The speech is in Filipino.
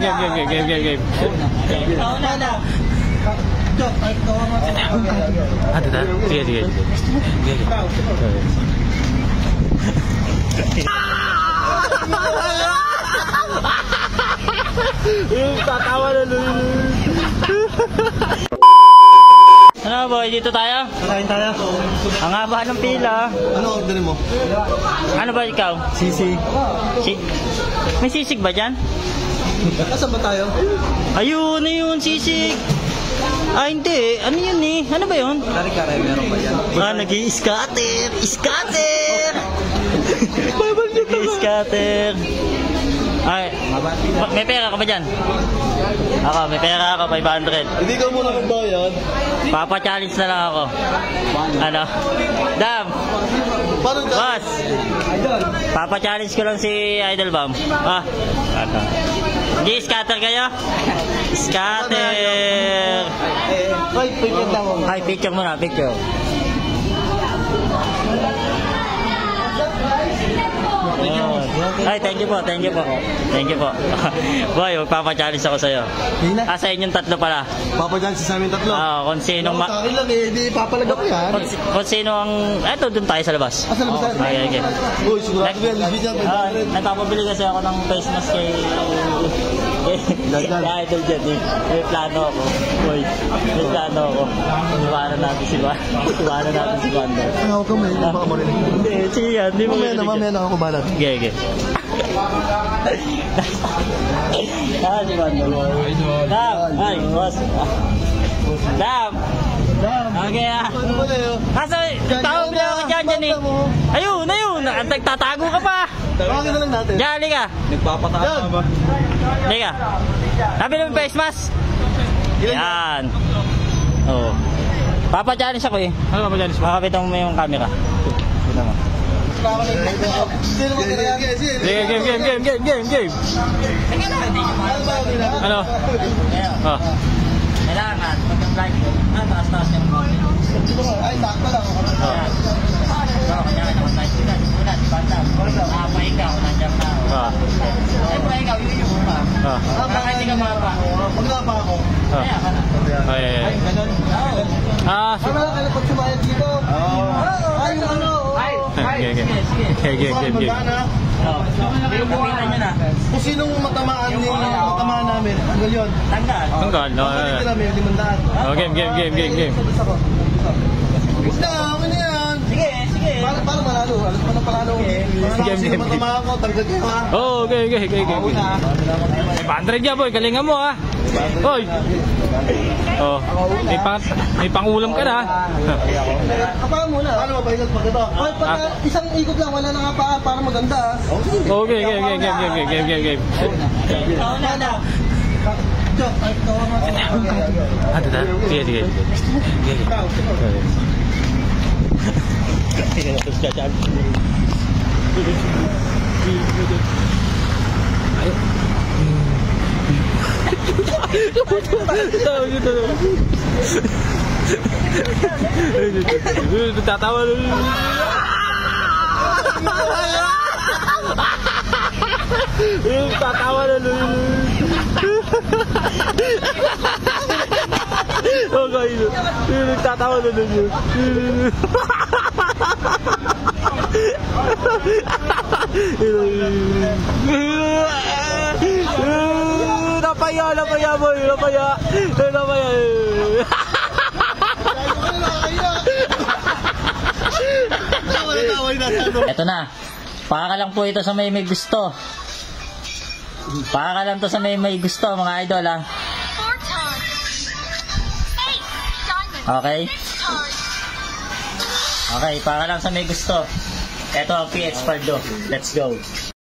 game. Sige. Tatawa na nun. Ano boy, dito tayo? Kakain tayo. Ang haba ng pila. Ano orderin mo? Ano ba ikaw? Sisig. May sisig ba dyan? Nasaan ba tayo? Ayun, sisig. Ah, hindi. Ano yun eh? Ano ba yun? Kare-kare, meron ba yan? Ah, nag-i-scatter! Scatter! Nag-i-scatter! Ay, may pera ka ba dyan? Ako, may pera ako, 500. Hindi ka muna magbayad. Papa-challenge na lang ako. Ano? Dam! Parang ka? Boss! Papa-challenge ko lang si Idol Bam. Ah, ano? Hindi, scatter kayo? Scatter! Ay, picture daw mo. Ay, picture muna, picture. Ay, thank you po. Boy, magpapa-challenge ako sa'yo. Sa inyong tatlo pala. Papadyan sa amin tatlo? Kung sino sa akin lang eh, di papalag ako yan. Kung sino ang... Eto, dun tayo sa labas. Sa labas tayo? Okay. Uy, sigurado yan. Nagpapabili kasi ako ng face mask kay Idol dyan eh. May plano ako. Uy, may plano ako. Iwanan natin si Wanda. Ano ka may? Baka mo rin. Hindi, siya. Hindi mo rin. Mamaya na ako balat. Okay. Si Wanda. Dam! Ay, boss. Dam! Okay Kaso, tawag na ako dyan eh. Ayun. Nagtatago ka pa. Tawagin na lang natin. Diyan, halika. Nagpapataas ba? Halika. Sabi naman face mask. Yan. Oo. Papa-challenge ako eh. Ano papa-challenge mo? Makapitan mo yung camera. Ito mo. Game. Ano? Oh. Kailangan, pag-blind mo, taas-taas yung body. Ay, takpa lang. Kanya naman tayo sila. Una, si Banda. Pahinga, nandiyan na. Ay, pahinga, yung pa. Baka hindi ka mapa. Pag napa ako. Kaya ka na. Ay, ganun. Sige. Ano pag sumayad dito? Ay, ano? Game. Kapitan nyo na. Kung sinong matamaan namin, hanggang yun. Tanggal. Kapatid namin, 500. Game. Huwag na, ako na yan. Sige. Para manalo. Alas pa na panalo. Kung sino matamaan ko, target ko ha. Oo, okay. 500 yan boy, galingan mo ha. Hoy. Oh, may pangulam ka na. Kapaan muna. Ano mapahingat pa ito? Isang ikot lang, wala na nga pa para maganda ha. Okay. Game. Sige. Tatawa na. Tatawa na yun. Napaya boy. Ito na. Para lang po ito sa may gusto. Para lang to sa may gusto mga idol ha. Okay, para lang sa may gusto. Ito ang PX Pardo. Let's go.